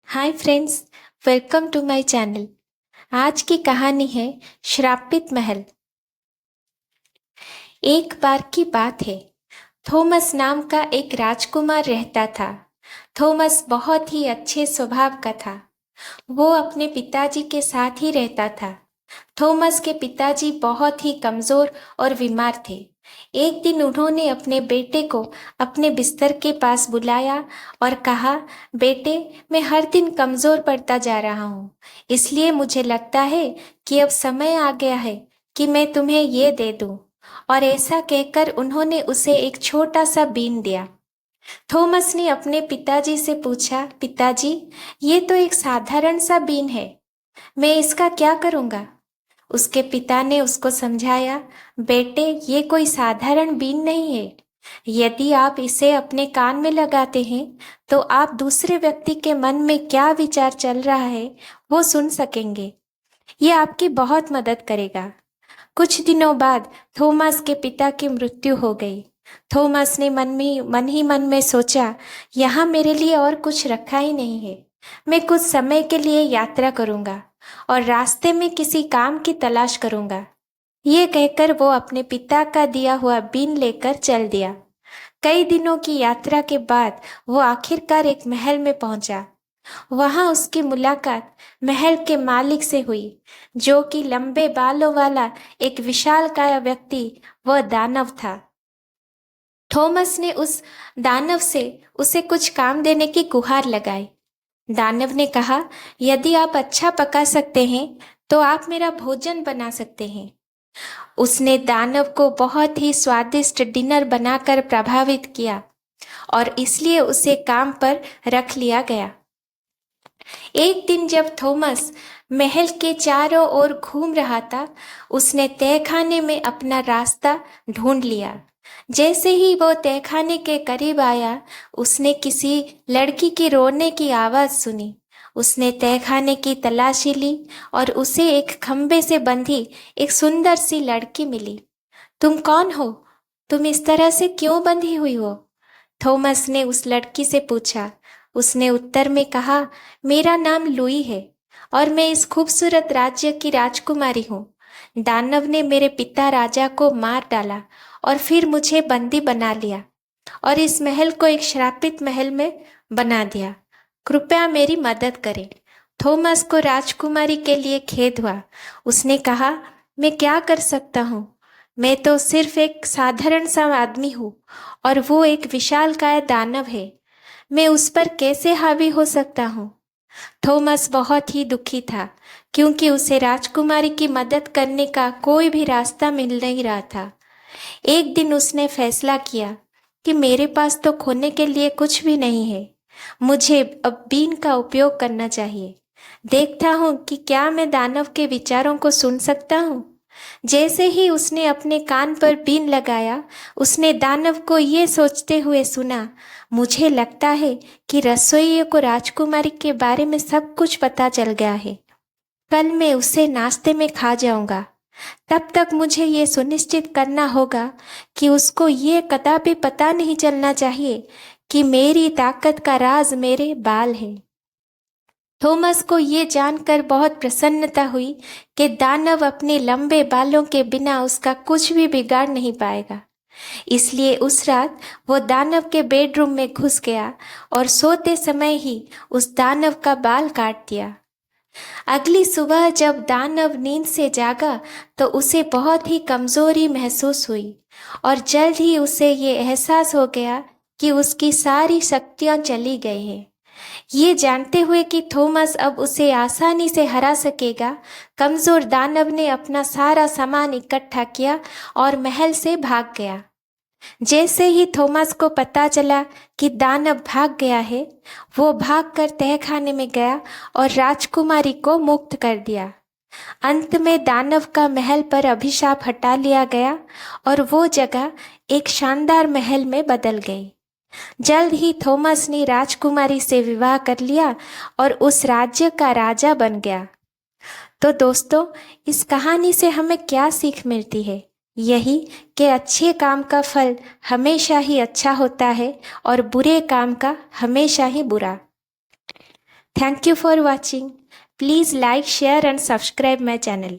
Hi friends, welcome to my channel. आज की कहानी है श्रापित महल। एक बार की बात है, थॉमस नाम का एक राजकुमार रहता था। थॉमस बहुत ही अच्छे स्वभाव का था। वो अपने पिताजी के साथ ही रहता था। थॉमस के पिताजी बहुत ही कमजोर और बीमार थे। एक दिन उन्होंने अपने बेटे को अपने बिस्तर के पास बुलाया और कहा, बेटे, मैं हर दिन कमजोर पड़ता जा रहा हूँ, इसलिए मुझे लगता है कि अब समय आ गया है कि मैं तुम्हें ये दे दूँ। और ऐसा कहकर उन्होंने उसे एक छोटा सा बीन दिया। थॉमस ने अपने पिताजी से पूछा, पिताजी, ये तो एक साधारण सा बीन है, मैं इसका क्या करूँगा? उसके पिता ने उसको समझाया, बेटे, ये कोई साधारण बीन नहीं है। यदि आप इसे अपने कान में लगाते हैं तो आप दूसरे व्यक्ति के मन में क्या विचार चल रहा है वो सुन सकेंगे। ये आपकी बहुत मदद करेगा। कुछ दिनों बाद थॉमस के पिता की मृत्यु हो गई। थॉमस ने मन में सोचा, यहाँ मेरे लिए और कुछ रखा ही नहीं है। मैं कुछ समय के लिए यात्रा करूंगा और रास्ते में किसी काम की तलाश करूंगा। ये कहकर वो अपने पिता का दिया हुआ बीन लेकर चल दिया। कई दिनों की यात्रा के बाद वो आखिरकार एक महल में पहुंचा। वहां उसकी मुलाकात महल के मालिक से हुई, जो कि लंबे बालों वाला एक विशालकाय व्यक्ति व दानव था। थॉमस ने उस दानव से उसे कुछ काम देने की गुहार लगाई। दानव ने कहा, यदि आप अच्छा पका सकते हैं तो आप मेरा भोजन बना सकते हैं। उसने दानव को बहुत ही स्वादिष्ट डिनर बनाकर प्रभावित किया और इसलिए उसे काम पर रख लिया गया। एक दिन जब थॉमस महल के चारों ओर घूम रहा था, उसने तहखाने में अपना रास्ता ढूंढ लिया। जैसे ही वो तहखाने के करीब आया, उसने किसी लड़की की रोने की आवाज सुनी। उसने तहखाने की तलाशी ली और उसे एक खंबे से बंधी एक सुंदर सी लड़की मिली। तुम कौन हो? तुम इस तरह से क्यों बंधी हुई हो? थॉमस ने उस लड़की से पूछा। उसने उत्तर में कहा, मेरा नाम लुई है और मैं इस खूबसूरत राज्य की राजकुमारी हूँ। दानव ने मेरे पिता राजा को मार डाला और फिर मुझे बंदी बना लिया और इस महल को एक श्रापित महल में बना दिया। कृपया मेरी मदद करें। थॉमस को राजकुमारी के लिए खेद हुआ। उसने कहा, मैं क्या कर सकता हूँ? मैं तो सिर्फ एक साधारण सा आदमी हूँ और वो एक विशालकाय दानव है। मैं उस पर कैसे हावी हो सकता हूँ? थॉमस बहुत ही दुखी था, क्योंकि उसे राजकुमारी की मदद करने का कोई भी रास्ता मिल नहीं रहा था। एक दिन उसने फैसला किया कि मेरे पास तो खोने के लिए कुछ भी नहीं है। मुझे अब बीन का उपयोग करना चाहिए। देखता हूँ कि क्या मैं दानव के विचारों को सुन सकता हूँ। जैसे ही उसने अपने कान पर बीन लगाया, उसने दानव को ये सोचते हुए सुना, मुझे लगता है कि रसोइये को राजकुमारी के बारे में सब कुछ पता चल गया है। कल मैं उसे नाश्ते में खा जाऊंगा। तब तक मुझे ये सुनिश्चित करना होगा कि उसको ये कदापि पता नहीं चलना चाहिए कि मेरी ताकत का राज मेरे बाल है। थॉमस को ये जानकर बहुत प्रसन्नता हुई कि दानव अपने लंबे बालों के बिना उसका कुछ भी बिगाड़ नहीं पाएगा। इसलिए उस रात वो दानव के बेडरूम में घुस गया और सोते समय ही उस दानव का बाल काट दिया। अगली सुबह जब दानव नींद से जागा तो उसे बहुत ही कमजोरी महसूस हुई और जल्द ही उसे ये एहसास हो गया कि उसकी सारी शक्तियां चली गई हैं। ये जानते हुए कि थॉमस अब उसे आसानी से हरा सकेगा, कमजोर दानव ने अपना सारा सामान इकट्ठा किया और महल से भाग गया। जैसे ही थॉमस को पता चला कि दानव भाग गया है, वो भागकर तहखाने में गया और राजकुमारी को मुक्त कर दिया। अंत में दानव का महल पर अभिशाप हटा लिया गया और वो जगह एक शानदार महल में बदल गई। जल्द ही थॉमस ने राजकुमारी से विवाह कर लिया और उस राज्य का राजा बन गया। तो दोस्तों, इस कहानी से हमें क्या सीख मिलती है? यही कि अच्छे काम का फल हमेशा ही अच्छा होता है और बुरे काम का हमेशा ही बुरा। Thank you for watching. Please like, share and subscribe my channel.